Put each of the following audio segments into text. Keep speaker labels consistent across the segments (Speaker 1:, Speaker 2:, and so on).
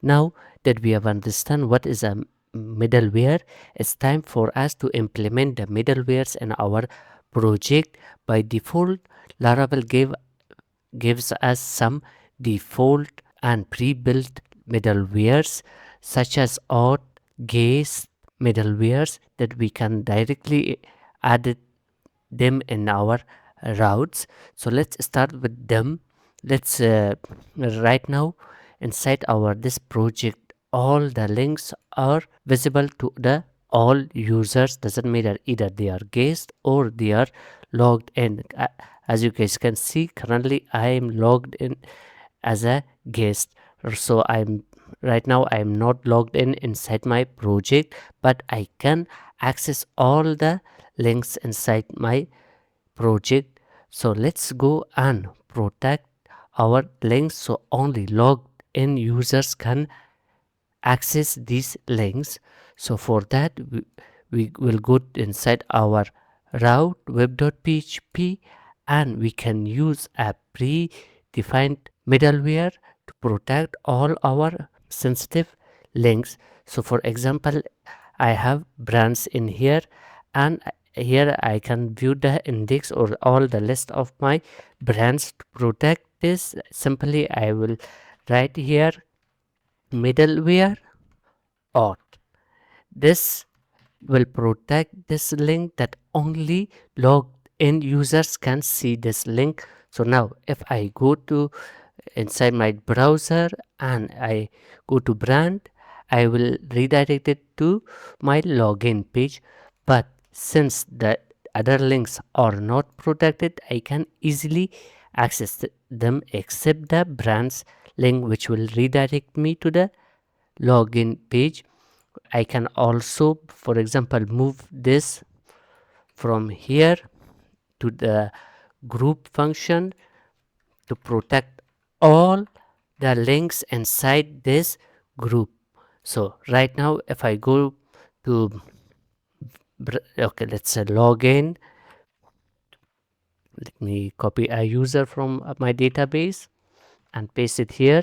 Speaker 1: Now that we have understand what is a middleware, it's time for us to implement the middlewares in our project. By default, Laravel gives us some default and pre-built middlewares such as auth, gaze middlewares that we can directly add them in our routes. So let's start with them. Let's right now inside our this project, all the links are visible to the all users. Doesn't matter either they are guest or they are logged in. As you guys can see, currently I am logged in as a guest, so I'm right now I'm not logged in inside my project, but I can access all the links inside my project. So let's go and protect our links so only logged in users can access these links. So for that we will go inside our route web.php and we can use a predefined middleware to protect all our sensitive links. So for example, I have brands in here, and here I can view the index or all the list of my brands. To protect this, simply I will write here middleware auth. This will protect this link that only logged in users can see this link. So now if I go to inside my browser and I go to brand, I will redirect it to my login page. But since the other links are not protected, I can easily access them except the brands link, which will redirect me to the login page. I can also, for example, move this from here to the group function to protect all the links inside this group. So right now if I go to okay, let's log in. Let me copy a user from my database and paste it here.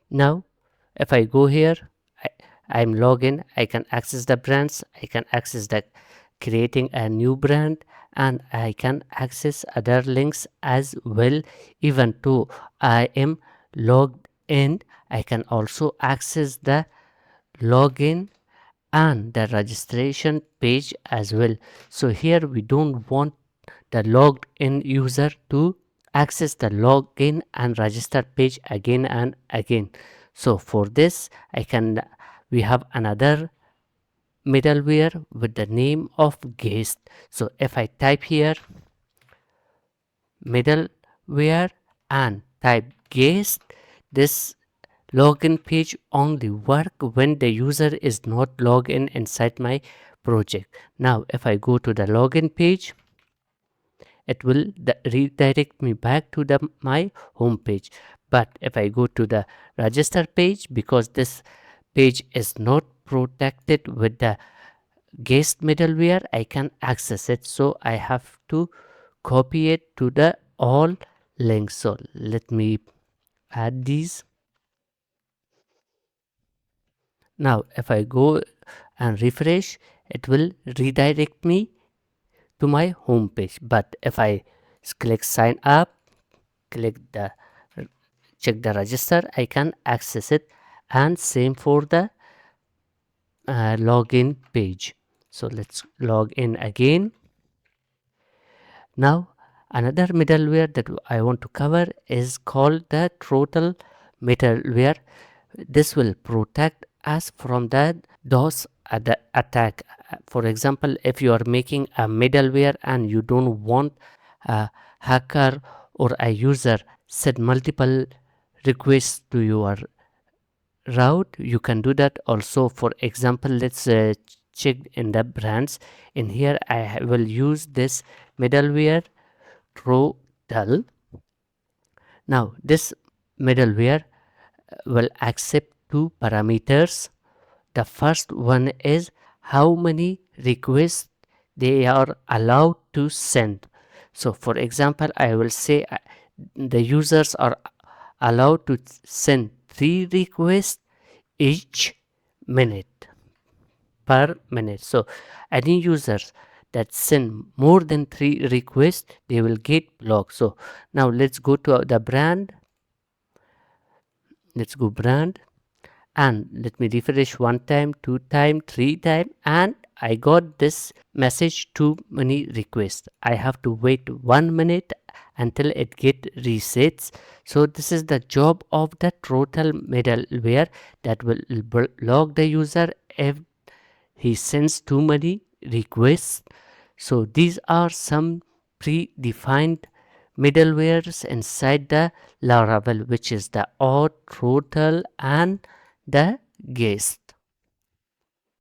Speaker 1: Now if I go here, I'm logged in, I can access the brands, I can access the creating a new brand, and I can access other links as well. Even though I am logged in, I can also access the login and the registration page as well. So here we don't want the logged in user to access the login and register page again and again. So for this we have another middleware with the name of guest. So if I type here middleware and type guest, this login page only work when the user is not logged in inside my project. Now if I go to the login page, it will redirect me back to my home page. But if I go to the register page, because this page is not protected with the guest middleware, I can access it. So I have to copy it to the all links. So let me add these. Now if I go and refresh, it will redirect me to my home page. But if I click sign up, click the check the register, I can access it, and same for the login page. So let's log in again. Now another middleware that I want to cover is called the throttle middleware. This will protect us from the DOS attack. For example, if you are making a middleware and you don't want a hacker or a user set multiple requests to your route, you can do that also. For example, let's check in the brands. In here I will use this middleware throttle. Now this middleware will accept two parameters. The first one is how many requests they are allowed to send. So for example, I will say the users are allowed to send 3 requests each minute per minute. So any users that send more than 3 requests, they will get blocked. So now let's go to the brand. Let's go brand, and let me refresh 1 time, 2 time, 3 time, and I got this message too many requests. I have to wait 1 minute until it get resets. So this is the job of the total middleware that will block the user if he sends too many requests. So these are some predefined middlewares inside the Laravel, which is the auth, total, and the guest.